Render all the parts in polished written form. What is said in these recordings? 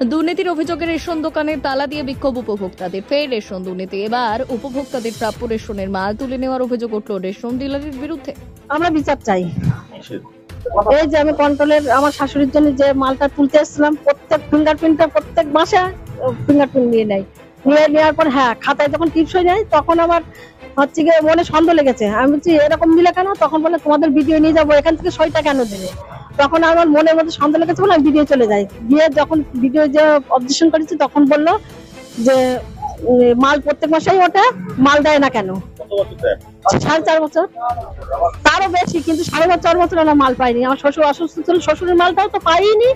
দুর্নীতির অভিযোগে রেশন দোকানে তালা দিয়ে বিক্ষোভ উপভোক্তাদের। ফের রেশন দুর্নীতি, এবার উপভোক্তাদের প্রাপ্য রেশনের মাল তুলে নেওয়ার অভিযোগ উঠল রেশন ডিলারের বিরুদ্ধে। আমরা বিচার চাই। এই যে আমি কন্ট্রোলের আমার শাশুড়ির জন্য যে মালটা তুলতে এসেছিলাম, প্রত্যেক ফিঙ্গারপ্রিন্টটা প্রত্যেক মাসে ফিঙ্গারপ্রিন্ট নিয়ে নেওয়ার পর খাতায় যখন টিপস হয়ে যায় তখন আমার হচ্ছে গিয়ে মনে সন্দেহ লেগেছে। আমি বলছি এরকম নিলে কেন? তখন বলে তোমাদের ভিডিও নিয়ে যাবো, এখান থেকে সইটা কেন দেবে? তখন আমার মনের মধ্যে সন্দেহ লেগেছে বলে আমি ভিডিও চলে যাই। গিয়ে যখন ভিডিও যে অবজেকশন করেছি তখন বললো যে মাল প্রত্যেক মাসেই ওটা, মাল দেয় না কেন? 4.5 বছর, তারও বেশি, কিন্তু 4.5 বছর আমরা মাল পাইনি। আমার শ্বশুর অসুস্থ ছিল, শ্বশুরের মালটাও তো পাইনি।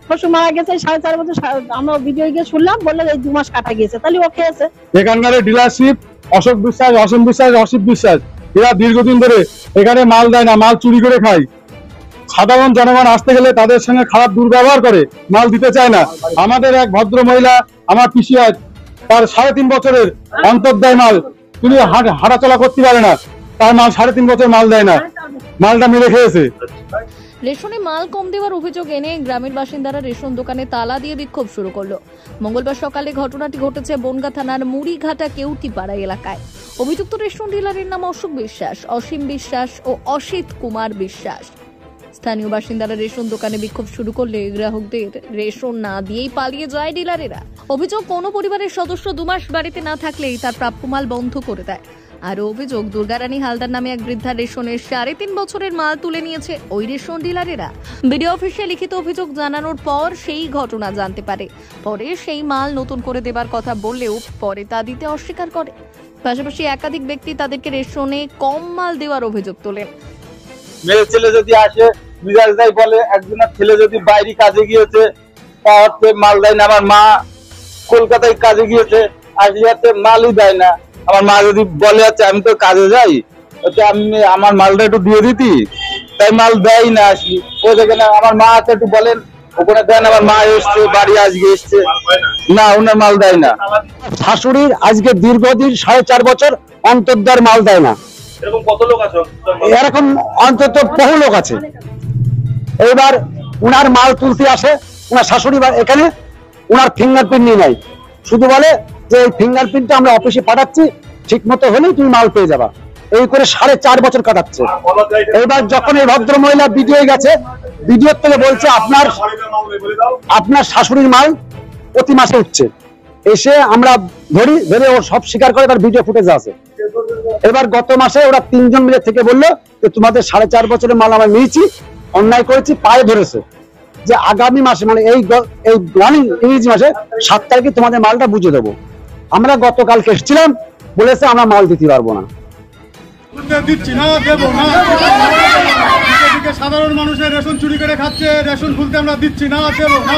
শ্বশুর মারা গেছে 4.5 বছর। আমরা ভিডিও গিয়ে শুনলাম, বললো এই 2 মাস কাটা গিয়েছে। তাহলে ও খেয়েছে। এখানকার ডিলারশিপ অশোক বিশ্বাস, অসীম বিশ্বাস, অসিত বিশ্বাস, এরা দীর্ঘদিন ধরে এখানে মাল দেয় না, মাল চুরি করে খায়। সাধারণ জনগণ আসতে গেলে তাদের সঙ্গে খারাপ দুর্ব্যবহার করে, মাল দিতে চায় না। আমাদের এক ভদ্র মহিলা, আমার পিসি, তার 3.5 বছরের অন্তর্দায় মাল, তিনি হাঁটাচলা করতে পারে না, তার মাল 3.5 বছর মাল দেয় না, মালটা মেরে খেয়েছে। রেশনে মাল কম দেওয়ার অভিযোগ এনে গ্রামের বাসিন্দারা রেশন দোকানে তালা দিয়ে বিক্ষোভ শুরু করলো। মঙ্গলবার সকালে ঘটনাটি ঘটেছে বনগা থানার মুড়িঘাটা কেউটিপাড়া এলাকায়। অভিযুক্ত রেশন ডিলারের নাম অশোক বিশ্বাস, অসীম বিশ্বাস ও অসিত কুমার বিশ্বাস। স্থানীয় বাসিন্দারা রেশন দোকানে বিক্ষোভ শুরু করলে গ্রাহকদের রেশন না দিয়েই পালিয়ে যায় ডিলারেরা। অভিযোগ, কোনো পরিবারের সদস্য 2 মাস বাড়িতে না থাকলেই তার প্রাপ্য মাল বন্ধ করে দেয়। আরও অভিযোগ, দুর্গারানী হালদার নামে এক বৃদ্ধা রেশনের 3.5 বছরের মাল তুলে নিয়েছে ওই রেশন ডিলারেরা। বিডিও অফিসে লিখিত অভিযোগ জানানোর পর সেই ঘটনা জানতে পারে। পরে সেই মাল নতুন করে দেবার কথা বললেও পরে তা দিতে অস্বীকার করে। পাশাপাশি একাধিক ব্যক্তি তাদেরকে রেশনে কম মাল দেওয়ার অভিযোগ তোলেন। মেয়ের ছেলে যদি আসে মিজাজ দেয়, বলে একজনের ছেলে যদি বাইরে কাজে গিয়েছে তাহলে মাল দেয় না। আমার মা কলকাতায় কাজে গিয়েছে, আসলে মালই দেয় না। আমার মা যদি বলে আছে আমি তো কাজে যাই, আমি আমার মালটা একটু দিয়ে দিতি, তাই মাল দেয় না। আসি ওই যেখানে আমার মা আছে, একটু বলেন ওখানে দেন। আমার মা এসছে, বাড়ি আজকে এসছে, না ওনার মাল দেয় না। শাশুড়ির আজকে দীর্ঘদিন 4.5 বছর অন্তর্দার মাল দেয় না। এরকম কত লোক আছে? এরকম অন্তত বহু লোক আছে। এবার উনার মাল তুলতে আসে, উনার শাশুড়ি এখানে উনার ফিঙ্গারপ্রিন্ট নিয়ে নেয়, শুধু বলে যে এই ফিঙ্গারপ্রিন্টটা আমরা অফিসে পাঠাচ্ছি, ঠিক মতো হলেই তুমি মাল পেয়ে যাবা। এই করে 4.5 বছর কাটাচ্ছে। এবার যখন এই ভদ্র মহিলা ভিডিও গেছে, ভিডিওর থেকে বলছে আপনার শাশুড়ির মাল প্রতি মাসে উঠছে। এসে আমরা ধরে ও সব স্বীকার করে, তার ভিডিও ফুটেজ আছে। এবার গত মাসে ওরা 3 জন মিলে থেকে বললো যে তোমাদের 4.5 বছরের মাল আমরা নিয়েছি, অন্যায় করেছি, পায়ে ধরেছে যে আগামী মাসে মানে এই ইংরেজি মাসে 7 তারিখে তোমাদের মালটা বুঝে দেবো। আমরা গতকালকে এসেছিলাম, বলেছে আমরা মাল দিতে পারবো না। দিচ্ছি না, দেবো না। সাধারণ মানুষের রেশন চুরি করে খাচ্ছে, রেশন খুলতে আমরা দিচ্ছি না, দেবো না।